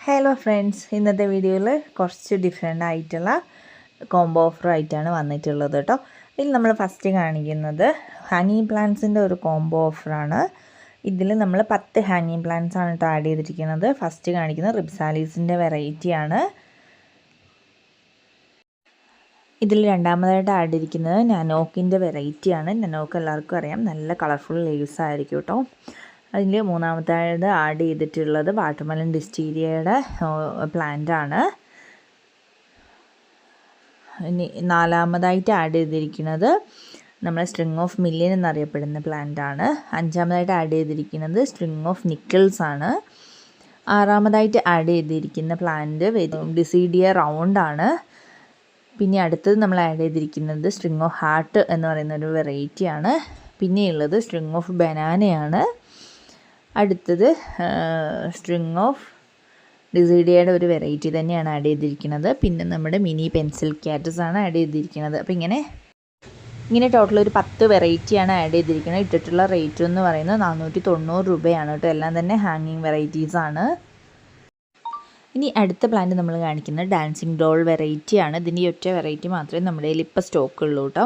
Hello friends, ഇന്നത്തെ വീഡിയോയിൽ കുറച്ച് ഡിഫറെൻ്റ് ആയിട്ടുള്ള കോംബോ ഓഫർ ആയിട്ടാണ് വന്നിട്ടുള്ളത് കേട്ടോ. ഇതിൽ നമ്മൾ ഫസ്റ്റ് കാണിക്കുന്നത് ഹാങ്ങിങ് പ്ലാന്റ്സിൻ്റെ ഒരു കോംബോ ഓഫറാണ്. ഇതിൽ നമ്മൾ 10 ഹാങ്ങിങ് പ്ലാന്റ്സ് ആണ് കേട്ടോ ആഡ് ചെയ്തിരിക്കുന്നത്. ഫസ്റ്റ് കാണിക്കുന്നത് റിബ്സാലീസിൻ്റെ വെറൈറ്റിയാണ്. ഇതിൽ രണ്ടാമതായിട്ട് ആഡ് ചെയ്തിരിക്കുന്നത് നനോക്കിൻ്റെ വെറൈറ്റിയാണ്. നനോക്ക് എല്ലാവർക്കും അറിയാം, നല്ല കളർഫുൾ ലീവ്സ് ആയിരിക്കും കേട്ടോ. അതിൽ മൂന്നാമതായത് ആഡ് ചെയ്തിട്ടുള്ളത് വാട്ടർമെലൺ ഡിസ്റ്റീരിയയുടെ പ്ലാന്റ് ആണ്. ഇനി നാലാമതായിട്ട് ആഡ് ചെയ്തിരിക്കുന്നത് നമ്മൾ സ്ട്രിങ് ഓഫ് മില്യൻ എന്നറിയപ്പെടുന്ന പ്ലാന്റ് ആണ്. അഞ്ചാമതായിട്ട് ആഡ് ചെയ്തിരിക്കുന്നത് സ്ട്രിങ് ഓഫ് നിക്കിൾസ് ആണ്. ആറാമതായിട്ട് ആഡ് ചെയ്തിരിക്കുന്ന പ്ലാന്റ് ഡിസീഡിയ റൗണ്ട് ആണ്. പിന്നെ അടുത്തത് നമ്മൾ ആഡ് ചെയ്തിരിക്കുന്നത് സ്ട്രിങ് ഓഫ് ഹാർട്ട് എന്ന് പറയുന്ന ഒരു വെറൈറ്റിയാണ്. പിന്നെയുള്ളത് സ്ട്രിങ് ഓഫ് ബനാനയാണ്. അടുത്തത് സ്ട്രിങ് ഓഫ് ഡിസീഡിയയുടെ ഒരു വെറൈറ്റി തന്നെയാണ് ആഡ് ചെയ്തിരിക്കുന്നത്. പിന്നെ നമ്മുടെ മിനി പെൻസിൽ ക്യാറ്റസ് ആണ് ആഡ് ചെയ്തിരിക്കുന്നത്. അപ്പോൾ ഇങ്ങനെ ടോട്ടൽ ഒരു 10 വെറൈറ്റിയാണ് ആഡ് ചെയ്തിരിക്കുന്നത്. ഇട്ടിട്ടുള്ള റേറ്റ് എന്ന് പറയുന്നത് 490 രൂപയാണ് കേട്ടോ. എല്ലാം തന്നെ ഹാങ്ങിങ് വെറൈറ്റീസാണ്. ഇനി അടുത്ത പ്ലാന്റ് നമ്മൾ കാണിക്കുന്നത് ഡാൻസിങ് ഡോൾ വെറൈറ്റിയാണ്. ഇതിൻ്റെ ഒറ്റ വെറൈറ്റി മാത്രമേ നമ്മുടെ കയ്യിൽ ഇപ്പോൾ സ്റ്റോക്ക് ഉള്ളൂ കേട്ടോ.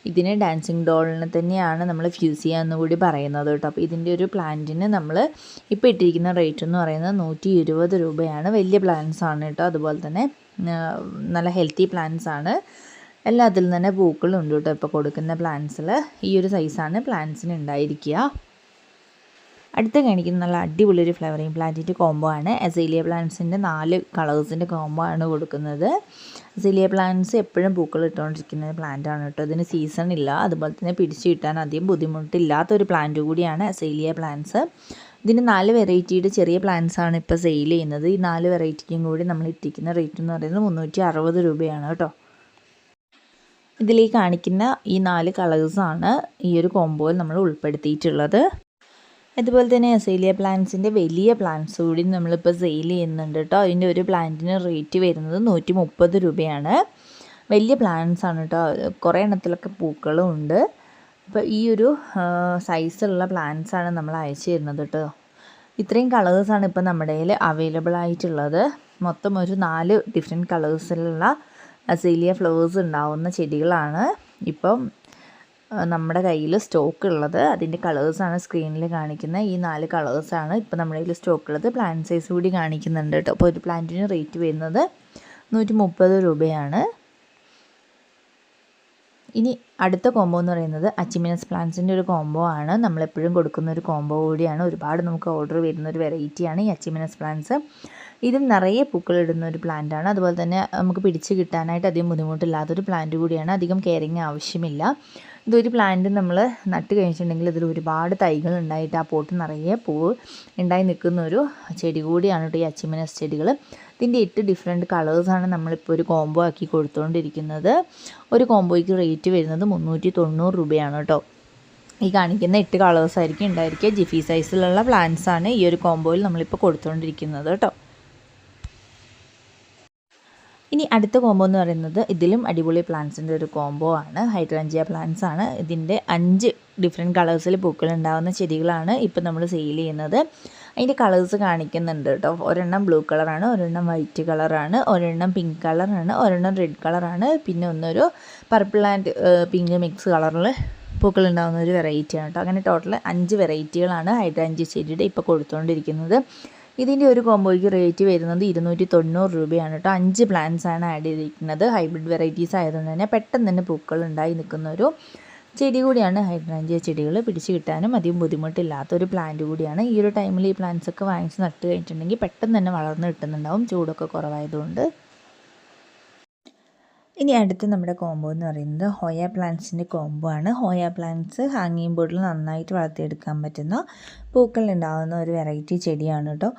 ഇതിന് ഡാൻസിങ് ഡോളിനെ തന്നെയാണ് നമ്മൾ ഫ്യൂസിയ എന്നുകൂടി പറയുന്നത് കേട്ടോ. അപ്പോൾ ഇതിൻ്റെ ഒരു പ്ലാന്റിന് നമ്മൾ ഇപ്പോൾ ഇട്ടിരിക്കുന്ന റേറ്റ് എന്ന് പറയുന്നത് 120 രൂപയാണ്. വലിയ പ്ലാന്റ്സ് ആണ് കേട്ടോ. അതുപോലെ തന്നെ നല്ല ഹെൽത്തി പ്ലാന്റ്സ് ആണ്. എല്ലാത്തിലും തന്നെ പൂക്കളുണ്ട് കേട്ടോ. ഇപ്പോൾ കൊടുക്കുന്ന പ്ലാന്റ്സിൽ ഈ ഒരു സൈസാണ് പ്ലാന്റ്സിന് ഉണ്ടായിരിക്കുക. അടുത്ത കാണിക്കുന്ന നല്ല അടിപൊളിയൊരു ഫ്ലവറിങ് പ്ലാന്റിൻ്റെ കോംബോ ആണ്. അസീലിയ പ്ലാന്റ്സിൻ്റെ 4 കളേഴ്സിൻ്റെ കോംബോ ആണ് കൊടുക്കുന്നത്. അസീലിയ പ്ലാന്റ്സ് എപ്പോഴും പൂക്കൾ ഇട്ടുകൊണ്ടിരിക്കുന്ന പ്ലാന്റ് ആണ് കേട്ടോ. ഇതിന് സീസൺ ഇല്ല. അതുപോലെ തന്നെ പിടിച്ച് കിട്ടാൻ അധികം ബുദ്ധിമുട്ടില്ലാത്തൊരു പ്ലാന്റ് കൂടിയാണ് അസീലിയ പ്ലാന്റ്സ്. ഇതിന് 4 വെറൈറ്റിയുടെ ചെറിയ പ്ലാന്റ്സ് ആണ് ഇപ്പോൾ സെയിൽ ചെയ്യുന്നത്. ഈ 4 വെറൈറ്റിക്കും കൂടി നമ്മൾ ഇട്ടിരിക്കുന്ന റേറ്റ് എന്ന് പറയുന്നത് 360 രൂപയാണ് കേട്ടോ. ഇതിലേക്ക് കാണിക്കുന്ന ഈ 4 കളേഴ്സാണ് ഈ ഒരു കോംബോയിൽ നമ്മൾ ഉൾപ്പെടുത്തിയിട്ടുള്ളത്. അതുപോലെ തന്നെ അസീലിയ പ്ലാന്റ്സിൻ്റെ വലിയ പ്ലാന്റ്സ് കൂടി നമ്മളിപ്പോൾ സെയിൽ ചെയ്യുന്നുണ്ട് കേട്ടോ. അതിൻ്റെ ഒരു പ്ലാന്റിന് റേറ്റ് വരുന്നത് 130 രൂപയാണ്. വലിയ പ്ലാന്റ്സ് ആണ് കേട്ടോ. കുറേ എണ്ണത്തിലൊക്കെ പൂക്കളും ഉണ്ട്. അപ്പോൾ ഈ ഒരു സൈസുള്ള പ്ലാന്റ്സാണ് നമ്മൾ അയച്ചു തരുന്നത് കേട്ടോ. ഇത്രയും കളേഴ്സാണ് ഇപ്പോൾ നമ്മുടെ കയ്യിൽ അവൈലബിൾ ആയിട്ടുള്ളത്. മൊത്തം ഒരു 4 ഡിഫറെൻറ്റ് കളേഴ്സിലുള്ള അസീലിയ ഫ്ലവേഴ്സ് ഉണ്ടാവുന്ന ചെടികളാണ് ഇപ്പം നമ്മുടെ കയ്യിൽ സ്റ്റോക്ക് ഉള്ളത്. അതിൻ്റെ കളേഴ്സാണ് സ്ക്രീനിൽ കാണിക്കുന്നത്. ഈ 4 കളേഴ്സാണ് ഇപ്പോൾ നമ്മുടെ കയ്യിൽ സ്റ്റോക്ക് ഉള്ളത്. പ്ലാന്റ് സൈസ് കൂടി കാണിക്കുന്നുണ്ട് കേട്ടോ. അപ്പോൾ ഒരു പ്ലാന്റിന് റേറ്റ് വരുന്നത് 130 രൂപയാണ്. ഇനി അടുത്ത കോംബോ എന്ന് പറയുന്നത് അച്ചിമിനസ് പ്ലാന്റ്സിൻ്റെ ഒരു കോംബോ ആണ്. നമ്മളെപ്പോഴും കൊടുക്കുന്ന ഒരു കോംബോ കൂടിയാണ്. ഒരുപാട് നമുക്ക് ഓർഡർ വരുന്ന ഒരു വെറൈറ്റിയാണ് ഈ അച്ചിമിനസ് പ്ലാന്റ്സ്. ഇതും നിറയെ പൂക്കളിടുന്ന ഒരു പ്ലാന്റാണ്. അതുപോലെ തന്നെ നമുക്ക് പിടിച്ച് കിട്ടാനായിട്ട് അധികം ബുദ്ധിമുട്ടില്ലാത്തൊരു പ്ലാന്റ് കൂടിയാണ്. അധികം കെയറിങ് ആവശ്യമില്ല. ഇതൊരു പ്ലാന്റ് നമ്മൾ നട്ട് കഴിഞ്ഞിട്ടുണ്ടെങ്കിൽ ഇതിൽ ഒരുപാട് തൈകൾ ഉണ്ടായിട്ട് ആ പോട്ട് നിറയെ പൂവ് ഉണ്ടായി നിൽക്കുന്ന ഒരു ചെടി കൂടിയാണ് കേട്ടോ ഈ അച്ചിമിനസ് ചെടികൾ. ഇതിൻ്റെ 8 ഡിഫറെൻറ്റ് കളേഴ്സാണ് നമ്മളിപ്പോൾ ഒരു കോംബോ ആക്കി കൊടുത്തുകൊണ്ടിരിക്കുന്നത്. ഒരു കോംബോയ്ക്ക് റേറ്റ് വരുന്നത് 390 രൂപയാണ് കേട്ടോ. ഈ കാണിക്കുന്ന 8 കളേഴ്സായിരിക്കും ഉണ്ടായിരിക്കുക. ജിഫി സൈസിലുള്ള പ്ലാന്റ്സാണ് ഈ ഒരു കോംബോയിൽ നമ്മളിപ്പോൾ കൊടുത്തുകൊണ്ടിരിക്കുന്നത് കേട്ടോ. ഇനി അടുത്ത കോംബോ എന്ന് പറയുന്നത് ഇതിലും അടിപൊളി പ്ലാന്റ്സിൻ്റെ ഒരു കോംബോ ആണ്. ഹൈഡ്രാഞ്ചിയ പ്ലാന്റ്സ് ആണ്. ഇതിൻ്റെ 5 ഡിഫറെൻറ്റ് കളേഴ്സിൽ പൂക്കൾ ഉണ്ടാകുന്ന ചെടികളാണ് ഇപ്പോൾ നമ്മൾ സെയിൽ ചെയ്യുന്നത്. അതിൻ്റെ കളേഴ്സ് കാണിക്കുന്നുണ്ട് കേട്ടോ. ഒരെണ്ണം ബ്ലൂ കളറാണ്, ഒരെണ്ണം വൈറ്റ് കളറാണ്, ഒരെണ്ണം പിങ്ക് കളറാണ്, ഒരെണ്ണം റെഡ് കളറാണ്, പിന്നെ ഒന്നൊരു പർപ്പിൾ ആൻഡ് പിങ്ക് മിക്സ് കളറിൽ പൂക്കൾ ഉണ്ടാകുന്ന ഒരു വെറൈറ്റിയാണ് കേട്ടോ. അങ്ങനെ ടോട്ടൽ 5 വെറൈറ്റികളാണ് ഹൈഡ്രാഞ്ചിയ ചെടിയുടെ ഇപ്പോൾ കൊടുത്തുകൊണ്ടിരിക്കുന്നത്. ഇതിൻ്റെ ഒരു കോംബോയ്ക്ക് റേറ്റ് വരുന്നത് 290 രൂപയാണ് കേട്ടോ. 5 പ്ലാന്റ്സ് ആണ് ആഡ് ചെയ്തിരിക്കുന്നത്. ഹൈബ്രിഡ് വെറൈറ്റീസ് ആയതുകൊണ്ട് തന്നെ പെട്ടെന്ന് തന്നെ പൂക്കൾ ഉണ്ടായി നിൽക്കുന്ന ഒരു ചെടി കൂടിയാണ് ഹൈഡ്രാഞ്ചിയ ചെടികൾ. പിടിച്ച് കിട്ടാനും അധികം ബുദ്ധിമുട്ടില്ലാത്തൊരു പ്ലാന്റ് കൂടിയാണ്. ഈ ഒരു ടൈമിൽ ഈ പ്ലാന്റ്സ് ഒക്കെ വാങ്ങിച്ച് നട്ട് കഴിഞ്ഞിട്ടുണ്ടെങ്കിൽ പെട്ടെന്ന് തന്നെ വളർന്ന് കിട്ടുന്നുണ്ടാവും, ചൂടൊക്കെ കുറവായതുകൊണ്ട്. ഇനി അടുത്ത് നമ്മുടെ കോംബോ എന്ന് പറയുന്നത് ഹോയ പ്ലാന്റ്സിൻ്റെ കോംബോ ആണ്. ഹോയ പ്ലാന്റ്സ് ഹാങ്ങിങ് ബോർഡിൽ നന്നായിട്ട് വളർത്തിയെടുക്കാൻ പറ്റുന്ന പൂക്കൾ ഉണ്ടാകുന്ന ഒരു വെറൈറ്റി ചെടിയാണ് കേട്ടോ.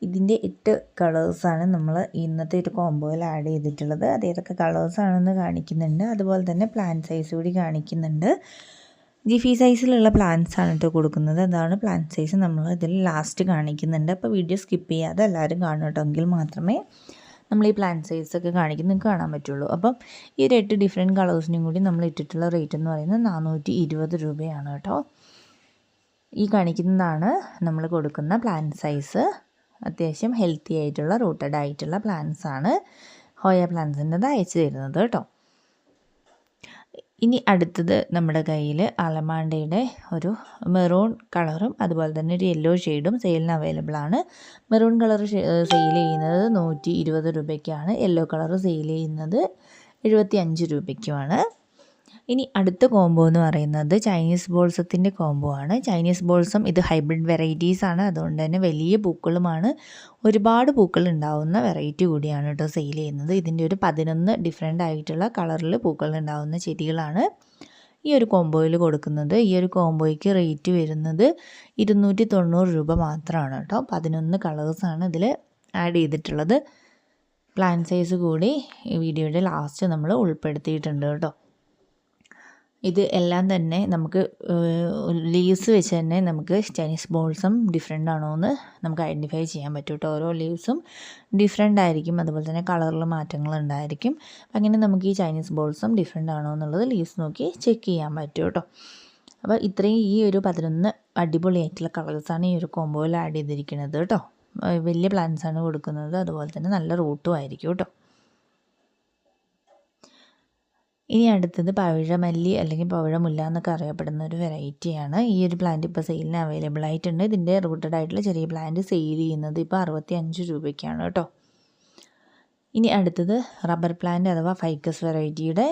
ഇതിൻ്റെ 8 കളേഴ്സാണ് നമ്മൾ ഇന്നത്തെ ഒരു കോംബോയിൽ ആഡ് ചെയ്തിട്ടുള്ളത്. അത് ഏതൊക്കെ കളേഴ്സാണെന്ന് കാണിക്കുന്നുണ്ട്. അതുപോലെ തന്നെ പ്ലാന്റ് സൈസ് കൂടി കാണിക്കുന്നുണ്ട്. ജിഫി സൈസിലുള്ള പ്ലാന്റ്സ് ആണ് കേട്ടോ കൊടുക്കുന്നത്. അതാണ് പ്ലാന്റ് സൈസ് നമ്മൾ ഇതിൽ ലാസ്റ്റ് കാണിക്കുന്നുണ്ട്. അപ്പോൾ വീഡിയോ സ്കിപ്പ് ചെയ്യാതെ എല്ലാവരും കാണും കേട്ടോ. എങ്കിൽ മാത്രമേ നമ്മൾ ഈ പ്ലാന്റ് സൈസൊക്കെ കാണിക്കുന്നത് നിങ്ങൾക്ക് കാണാൻ പറ്റുള്ളൂ. അപ്പം ഈ ഒരു 8 ഡിഫറെൻറ്റ് കളേഴ്സിനും കൂടി നമ്മൾ ഇട്ടിട്ടുള്ള റേറ്റ് എന്ന് പറയുന്നത് 420 രൂപയാണ് കേട്ടോ. ഈ കാണിക്കുന്നതാണ് നമ്മൾ കൊടുക്കുന്ന പ്ലാന്റ് സൈസ്. അത്യാവശ്യം ഹെൽത്തി ആയിട്ടുള്ള റൂട്ടഡ് ആയിട്ടുള്ള പ്ലാന്റ്സ് ആണ് ഹോയ പ്ലാന്റ്സിൻ്റെത് അയച്ചു തരുന്നത് കേട്ടോ. ഇനി അടുത്തത് നമ്മുടെ കയ്യിൽ അലമാണ്ടയുടെ ഒരു മെറൂൺ കളറും അതുപോലെ തന്നെ ഒരു യെല്ലോ ഷെയ്ഡും സെയിലിന് അവൈലബിൾ ആണ്. മെറൂൺ കളർ സെയിൽ ചെയ്യുന്നത് 120 രൂപയ്ക്കാണ്. യെല്ലോ കളർ സെയിൽ ചെയ്യുന്നത് 75 രൂപയ്ക്കുമാണ്. ഇനി അടുത്ത കോംബോ എന്ന് പറയുന്നത് ചൈനീസ് ബോൾസത്തിൻ്റെ കോംബോ ആണ്. ചൈനീസ് ബോൾസം ഇത് ഹൈബ്രിഡ് വെറൈറ്റീസ് ആണ്. അതുകൊണ്ട് തന്നെ വലിയ പൂക്കളുമാണ്, ഒരുപാട് പൂക്കൾ ഉണ്ടാവുന്ന വെറൈറ്റി കൂടിയാണ് കേട്ടോ സെയിൽ ചെയ്യുന്നത്. ഇതിൻ്റെ ഒരു 11 ഡിഫറെൻ്റ് ആയിട്ടുള്ള കളറിൽ പൂക്കൾ ഉണ്ടാവുന്ന ചെടികളാണ് ഈ ഒരു കോംബോയിൽ കൊടുക്കുന്നത്. ഈ ഒരു കോംബോയ്ക്ക് റേറ്റ് വരുന്നത് 290 രൂപ മാത്രമാണ് കേട്ടോ. 11 കളേഴ്സാണ് ഇതിൽ ആഡ് ചെയ്തിട്ടുള്ളത്. പ്ലാൻ സൈസ് കൂടി ഈ വീഡിയോയുടെ ലാസ്റ്റ് നമ്മൾ ഉൾപ്പെടുത്തിയിട്ടുണ്ട് കേട്ടോ. ഇത് എല്ലാം തന്നെ നമുക്ക് ലീവ്സ് വെച്ച് തന്നെ നമുക്ക് ചൈനീസ് ബോൾസം ഡിഫറെൻ്റ് ആണോ എന്ന് നമുക്ക് ഐഡൻറ്റിഫൈ ചെയ്യാൻ പറ്റും കേട്ടോ. ഓരോ ലീവ്സും ഡിഫറെൻ്റ് ആയിരിക്കും, അതുപോലെ തന്നെ കളറിൽ മാറ്റങ്ങൾ ഉണ്ടായിരിക്കും. അങ്ങനെ നമുക്ക് ഈ ചൈനീസ് ബോൾസം ഡിഫറെൻ്റ് ആണോ എന്നുള്ളത് ലീവ്സ് നോക്കി ചെക്ക് ചെയ്യാൻ പറ്റും കേട്ടോ. അപ്പോൾ ഇത്രയും ഈ ഒരു 11 അടിപൊളിയായിട്ടുള്ള കളേഴ്സാണ് ഈ ഒരു കോംബോയിൽ ആഡ് ചെയ്തിരിക്കുന്നത് കേട്ടോ. വലിയ പ്ലാന്റ്സാണ് കൊടുക്കുന്നത്, അതുപോലെ തന്നെ നല്ല റൂട്ടും ആയിരിക്കും കേട്ടോ. ഇനി അടുത്തത് പവിഴമല്ലി അല്ലെങ്കിൽ പവിഴമുല്ല എന്നൊക്കെ അറിയപ്പെടുന്ന ഒരു വെറൈറ്റിയാണ്. ഈ ഒരു പ്ലാന്റ് ഇപ്പോൾ സെയിലിന് അവൈലബിൾ ആയിട്ടുണ്ട്. ഇതിൻ്റെ റൂട്ടഡ് ആയിട്ടുള്ള ചെറിയ പ്ലാന്റ് സെയിൽ ചെയ്യുന്നത് ഇപ്പോൾ 65 രൂപയ്ക്കാണ് കേട്ടോ. ഇനി അടുത്തത് റബ്ബർ പ്ലാന്റ് അഥവാ ഫൈക്കസ് വെറൈറ്റിയുടെ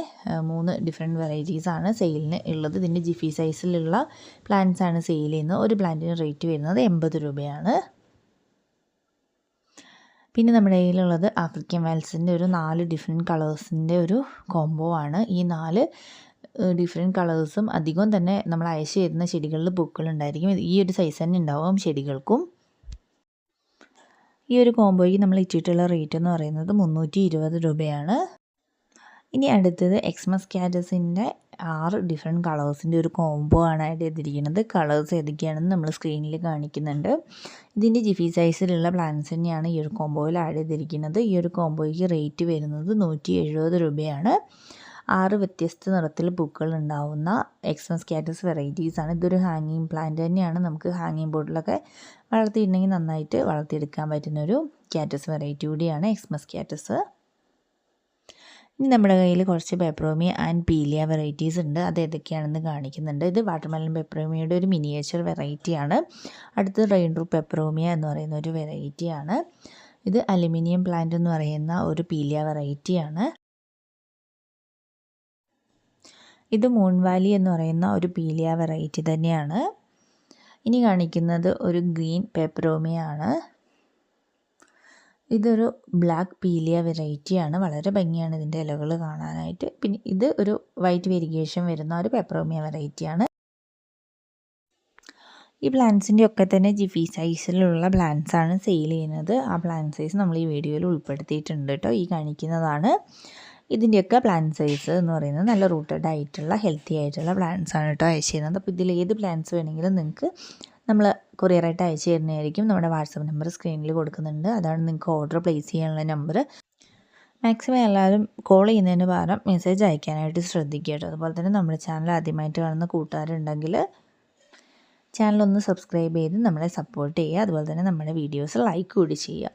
3 ഡിഫറെൻറ്റ് വെറൈറ്റീസാണ് സെയിലിന് ഉള്ളത്. ഇതിൻ്റെ ജിഫി സൈസിലുള്ള പ്ലാന്റ്സ് ആണ് സെയിൽ ചെയ്യുന്നത്. ഒരു പ്ലാന്റിന് റേറ്റ് വരുന്നത് 80 രൂപയാണ്. പിന്നെ നമ്മുടെ കയ്യിലുള്ളത് ആഫ്രിക്കൻ വാൽസിൻ്റെ ഒരു 4 ഡിഫറെൻറ്റ് കളേഴ്സിൻ്റെ ഒരു കോംബോ ആണ്. ഈ 4 ഡിഫറെൻറ്റ് കളേഴ്സും അധികം തന്നെ നമ്മൾ അയച്ചു തരുന്ന ചെടികളിൽ പൂക്കളുണ്ടായിരിക്കും. ഈ ഒരു സൈസ് തന്നെ ഉണ്ടാവും ചെടികൾക്കും. ഈ ഒരു കോംബോയ്ക്ക് നമ്മൾ ഇട്ടിട്ടുള്ള റേറ്റ് എന്ന് പറയുന്നത് 320 രൂപയാണ്. ഇനി അടുത്തത് എക്സ്മസ് കാറ്റസിൻ്റെ 6 ഡിഫറെൻറ്റ് കളേഴ്സിൻ്റെ ഒരു കോംബോ ആണ് ആഡ് ചെയ്തിരിക്കുന്നത്. കളേഴ്സ് ഏതൊക്കെയാണെന്ന് നമ്മൾ സ്ക്രീനിൽ കാണിക്കുന്നുണ്ട്. ഇതിൻ്റെ ജിഫി സൈസിലുള്ള പ്ലാന്റ്സ് തന്നെയാണ് ഈ ഒരു കോംബോയിൽ ആഡ് ചെയ്തിരിക്കുന്നത്. ഈ ഒരു കോംബോയ്ക്ക് റേറ്റ് വരുന്നത് 170 രൂപയാണ്. 6 വ്യത്യസ്ത നിറത്തിൽ പൂക്കൾ ഉണ്ടാവുന്ന എക്സ്മസ് കാറ്റസ് വെറൈറ്റീസാണ്. ഇതൊരു ഹാങ്ങിങ് പ്ലാന്റ് തന്നെയാണ്. നമുക്ക് ഹാങ്ങിങ് ബോർഡിലൊക്കെ വളർത്തിയിട്ടുണ്ടെങ്കിൽ നന്നായിട്ട് വളർത്തിയെടുക്കാൻ പറ്റുന്നൊരു കാറ്റസ് വെറൈറ്റി കൂടിയാണ് എക്സ്മസ് കാറ്റസ്. ഇനി നമ്മുടെ കയ്യിൽ കുറച്ച് പെപ്പറോമിയ ആൻഡ് പീലിയ വെറൈറ്റീസ് ഉണ്ട്. അത് ഏതൊക്കെയാണെന്ന് കാണിക്കുന്നുണ്ട്. ഇത് വാട്ടർമെലൺ പെപ്പറോമിയയുടെ ഒരു മിനിയേച്ചർ വെറൈറ്റിയാണ്. അടുത്ത് റെയിൻ റൂട്ട് പെപ്പറോമിയ എന്ന് പറയുന്ന ഒരു വെറൈറ്റിയാണ്. ഇത് അലുമിനിയം പ്ലാന്റ് എന്ന് പറയുന്ന ഒരു പീലിയ വെറൈറ്റിയാണ്. ഇത് മൂൺ വാലി എന്ന് പറയുന്ന ഒരു പീലിയ വെറൈറ്റി തന്നെയാണ്. ഇനി കാണിക്കുന്നത് ഒരു ഗ്രീൻ പെപ്പറോമിയ ആണ്. ഇതൊരു ബ്ലാക്ക് പീലിയ വെറൈറ്റിയാണ്. വളരെ ഭംഗിയാണ് ഇതിൻ്റെ ഇലകൾ കാണാനായിട്ട്. പിന്നെ ഇത് ഒരു വൈറ്റ് വെരിഗേഷൻ വരുന്ന ഒരു പെപ്പറോമിയ വെറൈറ്റിയാണ്. ഈ പ്ലാന്റ്സിൻ്റെ ഒക്കെ തന്നെ ജിഫി സൈസിലുള്ള പ്ലാന്റ്സ് ആണ് സെയിൽ ചെയ്യുന്നത്. ആ പ്ലാന്റ് സൈസ് നമ്മൾ ഈ വീഡിയോയിൽ ഉൾപ്പെടുത്തിയിട്ടുണ്ട് കേട്ടോ. ഈ കാണിക്കുന്നതാണ് ഇതിൻ്റെയൊക്കെ പ്ലാന്റ് സൈസ് എന്ന് പറയുന്നത്. നല്ല റൂട്ടഡ് ആയിട്ടുള്ള ഹെൽത്തി ആയിട്ടുള്ള പ്ലാന്റ്സ് ആണ് കേട്ടോ അയച്ചു ചെയ്യുന്നത്. അപ്പോൾ ഇതിൽ ഏത് പ്ലാന്റ്സ് വേണമെങ്കിലും നിങ്ങൾക്ക് നമ്മൾ കൊറിയറായിട്ട് അയച്ചു തരുന്നതായിരിക്കും. നമ്മുടെ വാട്സപ്പ് നമ്പർ സ്ക്രീനിൽ കൊടുക്കുന്നുണ്ട്. അതാണ് നിങ്ങൾക്ക് ഓർഡർ പ്ലേസ് ചെയ്യാനുള്ള നമ്പർ. മാക്സിമം എല്ലാവരും കോൾ ചെയ്യുന്നതിന് പകരം മെസ്സേജ് അയക്കാനായിട്ട് ശ്രദ്ധിക്കുക കേട്ടോ. അതുപോലെ തന്നെ നമ്മുടെ ചാനൽ ആദ്യമായിട്ട് കാണുന്ന കൂട്ടുകാരുണ്ടെങ്കിൽ ചാനലൊന്ന് സബ്സ്ക്രൈബ് ചെയ്ത് നമ്മളെ സപ്പോർട്ട് ചെയ്യുക. അതുപോലെ തന്നെ നമ്മുടെ വീഡിയോസ് ലൈക്ക് കൂടി ചെയ്യുക.